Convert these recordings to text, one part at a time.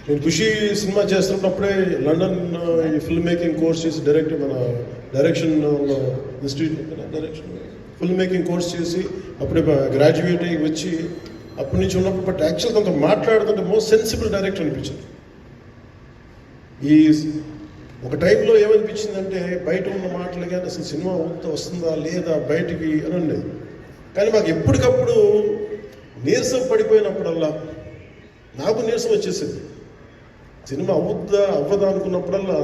నేను ఖుషి cinema చేస్తున్నప్పుడే London ఈ film making course చేసి మన direction institute direction film making course చేసి అప్పుడే గ్రాడ్యుయేట్ అయ్యి వచ్చి అప్పటి నుంచి ఉన్నప్పుడు బట్ యాక్చువల్గా కొంత మాట్లాడుతుంటే మోస్ట్ సెన్సిబుల్ డైరెక్టర్ అనిపించింది. ఈ ఒక టైంలో ఏమనిపించిందంటే బయట ఉన్న మాటలు కానీ అసలు సినిమా వస్తుందా లేదా బయటికి అని ఉండేది. కానీ మాకు ఎప్పటికప్పుడు నీరసం పడిపోయినప్పుడల్లా నాకు నీరసం వచ్చేసింది. సినిమా అవ్వదా అనుకున్నప్పుడల్లా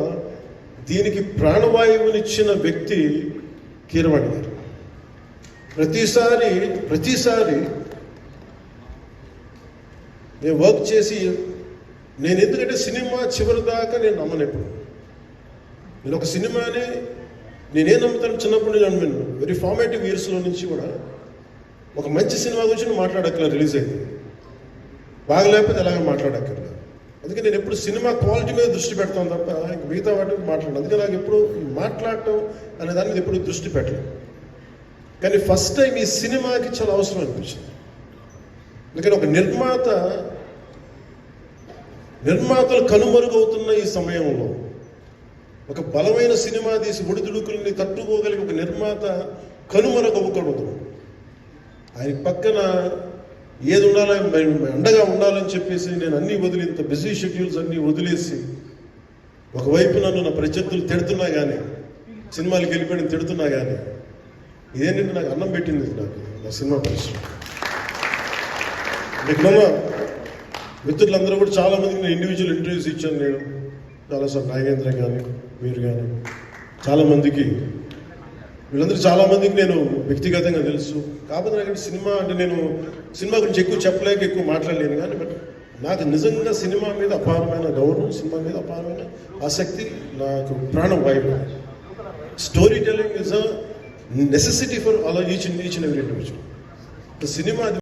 దీనికి ప్రాణవాయువునిచ్చిన వ్యక్తి కీరవాణి గారు. ప్రతిసారి నేను వర్క్ చేసి నేను ఎందుకంటే సినిమా చివరి దాకా నేను నమ్మను. ఎప్పుడు నేను ఒక సినిమాని నేనేం నమ్ముతాను, చిన్నప్పుడు నేను నమ్మాను. వెరీ ఫార్మేటివ్ ఇయర్స్లో నుంచి కూడా ఒక మంచి సినిమా గురించి నువ్వు మాట్లాడక్కర్లేదు, రిలీజ్ అయింది బాగలేకపోతే ఎలాగ మాట్లాడక్కర్లేదు. అందుకే నేను ఎప్పుడు సినిమా క్వాలిటీ మీద దృష్టి పెడతాను తప్ప ఇంక మిగతా వాటి మాట్లాడను. అందుకే నాకు ఎప్పుడు మాట్లాడటం అనే దాని మీద ఎప్పుడు దృష్టి పెట్టలేదు. కానీ ఫస్ట్ టైం ఈ సినిమాకి చాలా అవసరం అనిపించింది. ఎందుకంటే ఒక నిర్మాతలు కనుమరుగవుతున్న ఈ సమయంలో ఒక బలమైన సినిమా తీసి ఒడిదుడుకుల్ని తట్టుకోగలిగి ఒక నిర్మాత కనుమరుగవ్వకూడదు. ఆయన పక్కన ఏది ఉండాలో అండగా ఉండాలని చెప్పేసి నేను అన్నీ వదిలి ఇంత బిజీ షెడ్యూల్స్ అన్నీ వదిలేసి ఒకవైపు నన్ను నా ప్రత్యర్థులు తిడుతున్నా కానీ సినిమాలకు వెళ్ళిపోయిన తిడుతున్నా కానీ ఇదేంటంటే నాకు అన్నం పెట్టింది నాకు నా సినిమా పరిశ్రమ. ఇక్కడ మిత్రులందరూ కూడా చాలామందికి నేను ఇండివిజువల్ ఇంటర్వ్యూస్ ఇచ్చాను. నేను చాలాసార్లు నాగేంద్ర కానీ మీరు కానీ చాలామందికి వీళ్ళందరూ చాలామందికి నేను వ్యక్తిగతంగా తెలుసు. కాకపోతే నాకు సినిమా అంటే నేను సినిమా గురించి ఎక్కువ చెప్పలేక ఎక్కువ మాట్లాడలేను. కానీ బట్ నాకు నిజంగా సినిమా మీద అపారమైన గౌరవం, సినిమా మీద అపారమైన ఆసక్తి, నాకు ప్రాణం వాయువు. Story telling is a necessity for all each and every individual. Cinema